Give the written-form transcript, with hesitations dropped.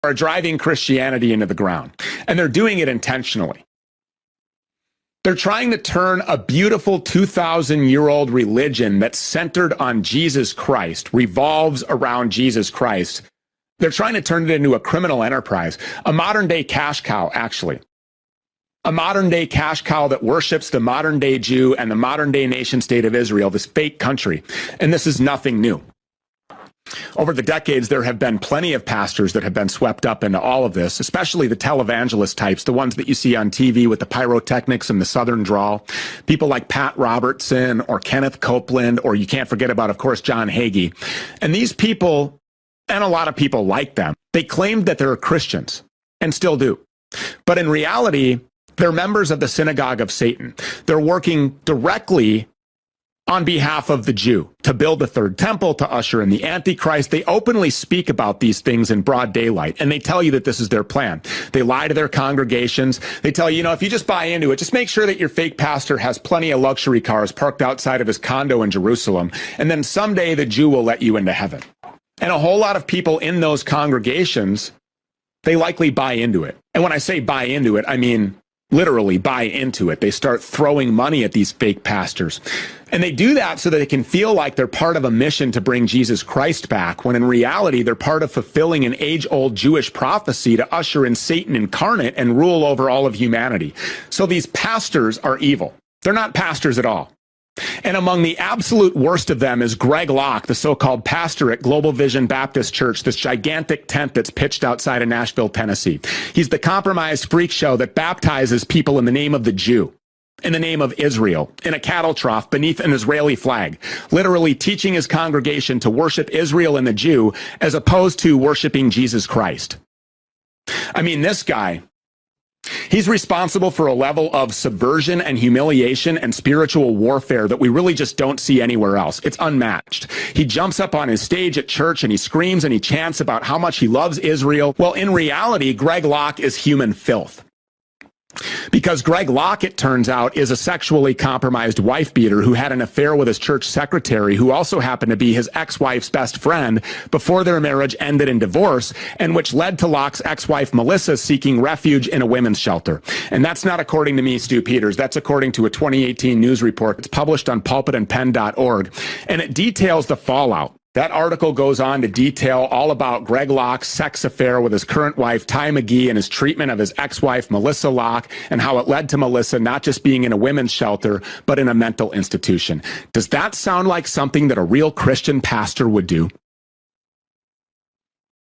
are driving Christianity into the ground, and they're doing it intentionally. They're trying to turn a beautiful 2,000-year-old religion that's centered on Jesus Christ, revolves around Jesus Christ. They're trying to turn it into a criminal enterprise, a modern-day cash cow, actually. A modern-day cash cow that worships the modern-day Jew and the modern-day nation-state of Israel, this fake country. And this is nothing new. Over the decades, there have been plenty of pastors that have been swept up into all of this, especially the televangelist types, the ones that you see on TV with the pyrotechnics and the Southern drawl. People like Pat Robertson or Kenneth Copeland, or you can't forget about, of course, John Hagee. And these people, and a lot of people like them, they claimed that they're Christians, and still do. But in reality, they're members of the synagogue of Satan. They're working directly on behalf of the Jew to build the third temple, to usher in the Antichrist. They openly speak about these things in broad daylight, and they tell you that this is their plan. They lie to their congregations. They tell you, if you just buy into it, just make sure that your fake pastor has plenty of luxury cars parked outside of his condo in Jerusalem, and then someday the Jew will let you into heaven. And a whole lot of people in those congregations, they likely buy into it. And when I say buy into it, I mean literally buy into it. They start throwing money at these fake pastors. And they do that so that they can feel like they're part of a mission to bring Jesus Christ back, when in reality, they're part of fulfilling an age-old Jewish prophecy to usher in Satan incarnate and rule over all of humanity. So these pastors are evil. They're not pastors at all. And among the absolute worst of them is Greg Locke, the so-called pastor at Global Vision Baptist Church, this gigantic tent that's pitched outside of Nashville, Tennessee. He's the compromised freak show that baptizes people in the name of the Jew, in the name of Israel, in a cattle trough beneath an Israeli flag, literally teaching his congregation to worship Israel and the Jew as opposed to worshiping Jesus Christ. I mean, this guy, he's responsible for a level of subversion and humiliation and spiritual warfare that we really just don't see anywhere else. It's unmatched. He jumps up on his stage at church and he screams and he chants about how much he loves Israel. Well, in reality, Greg Locke is human filth. Because Greg Locke, it turns out, is a sexually compromised wife-beater who had an affair with his church secretary, who also happened to be his ex-wife's best friend, before their marriage ended in divorce, and which led to Locke's ex-wife Melissa seeking refuge in a women's shelter. And that's not according to me, Stu Peters. That's according to a 2018 news report. It's published on pulpitandpen.org, and it details the fallout. That article goes on to detail all about Greg Locke's sex affair with his current wife, Ty McGee, and his treatment of his ex-wife, Melissa Locke, and how it led to Melissa not just being in a women's shelter, but in a mental institution. Does that sound like something that a real Christian pastor would do?